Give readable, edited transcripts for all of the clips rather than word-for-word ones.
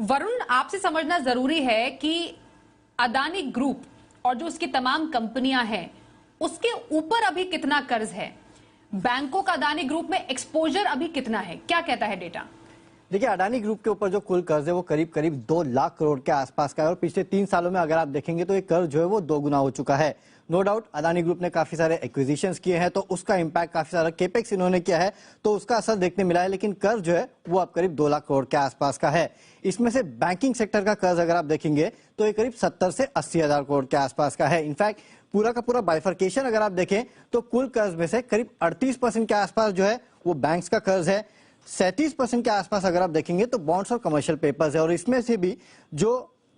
वरुण, आपसे समझना जरूरी है कि अदानी ग्रुप और जो उसकी तमाम कंपनियां हैं उसके ऊपर अभी कितना कर्ज है, बैंकों का अदानी ग्रुप में एक्सपोजर अभी कितना है, क्या कहता है डेटा? देखिए, अडानी ग्रुप के ऊपर जो कुल कर्ज है वो करीब करीब 2 लाख करोड़ के आसपास का है और पिछले 3 सालों में अगर आप देखेंगे तो ये कर्ज जो है वो 2 गुना हो चुका है। नो डाउट अडानी ग्रुप ने काफी सारे एक्विजिशंस किए हैं तो उसका इंपैक्ट, काफी सारा केपेक्स इन्होंने किया है तो उसका असर देखने मिला है, लेकिन कर्ज जो है वो अब करीब 2 लाख करोड़ के आसपास का है। इसमें से बैंकिंग सेक्टर का कर्ज अगर आप देखेंगे तो ये करीब 70 से 80 हजार करोड़ के आसपास का है। इनफैक्ट पूरा का पूरा बाइफर्केशन अगर आप देखें तो कुल कर्ज में से करीब 38% के आसपास जो है वो बैंक्स का कर्ज है। 37% के आसपास अगर आप देखेंगे तो बॉन्ड्स और कमर्शियल पेपर्स है और इसमें से भी जो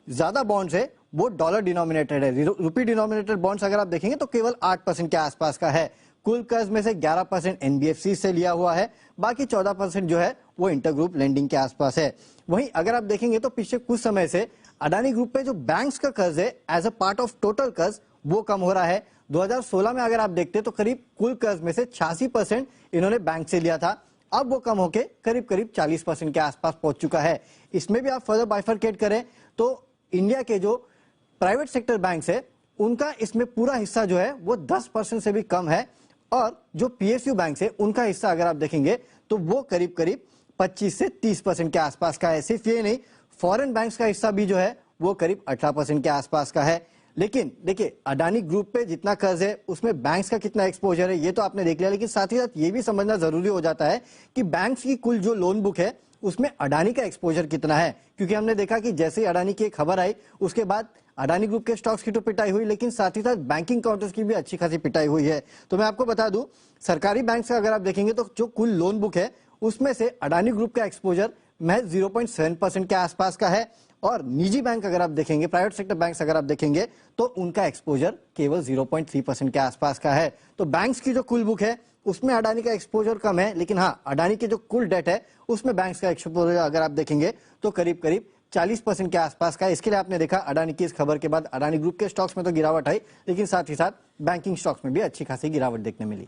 ज्यादा बॉन्ड्स है वो डॉलर डिनोमिनेटेड है। रुपी डिनोमिनेटेड बॉन्ड्स अगर आप देखेंगे तो केवल 8% के आसपास का है। कुल कर्ज में से 11% एनबीएफसी से लिया हुआ है, बाकी 14% जो है वो इंटरग्रुप लेंडिंग के आसपास है। वहीं अगर आप देखेंगे तो पिछले कुछ समय से अडानी ग्रुप पे जो बैंक्स का कर्ज है as a part of total कर्ज वो कम हो रहा है। 2016 में अगर आप देखते तो करीब कुल कर्ज में से 86% इन्होंने बैंक से लिया था, अब वो कम होके करीब करीब 40% के आसपास पहुंच चुका है। इसमें भी आप फर्दर बाइफरकेट करें तो इंडिया के जो प्राइवेट सेक्टर बैंक्स है उनका इसमें पूरा हिस्सा जो है वो 10% से भी कम है और जो पीएसयू बैंक है उनका हिस्सा अगर आप देखेंगे तो वो करीब करीब 25 से 30% के आसपास का है। सिर्फ ये नहीं, फॉरेन बैंक्स का हिस्सा भी जो है वो करीब 18% के आसपास का है। लेकिन देखिए, अडानी ग्रुप पे जितना कर्ज है उसमें बैंक्स का कितना एक्सपोजर है ये तो आपने देख लिया, लेकिन साथ ही साथ ये भी समझना जरूरी हो जाता है कि बैंक्स की कुल जो लोन बुक है उसमें अडानी का एक्सपोजर कितना है, क्योंकि हमने देखा कि जैसे ही अडानी की खबर आई उसके बाद अडानी ग्रुप के स्टॉक्स की तो पिटाई हुई, लेकिन साथ ही साथ बैंकिंग काउंटर्स की भी अच्छी खासी पिटाई हुई है। तो मैं आपको बता दूं, सरकारी बैंक का अगर आप देखेंगे तो जो कुल लोन बुक है उसमें से अडानी ग्रुप का एक्सपोजर महज 0.7% के आसपास का है और निजी बैंक अगर आप देखेंगे, प्राइवेट सेक्टर बैंक्स अगर आप देखेंगे तो उनका एक्सपोजर केवल 0.3% के आसपास का है। तो बैंक्स की जो कुल बुक है उसमें अडानी का एक्सपोजर कम है, लेकिन हाँ, अडानी के जो कुल डेट है उसमें बैंक्स का एक्सपोजर अगर आप देखेंगे तो करीब करीब 40% के आसपास का है। इसके लिए आपने देखा अडानी की इस खबर के बाद अडानी ग्रुप के स्टॉक्स में तो गिरावट आई, लेकिन साथ ही साथ बैंकिंग स्टॉक्स में भी अच्छी खासी गिरावट देखने मिली।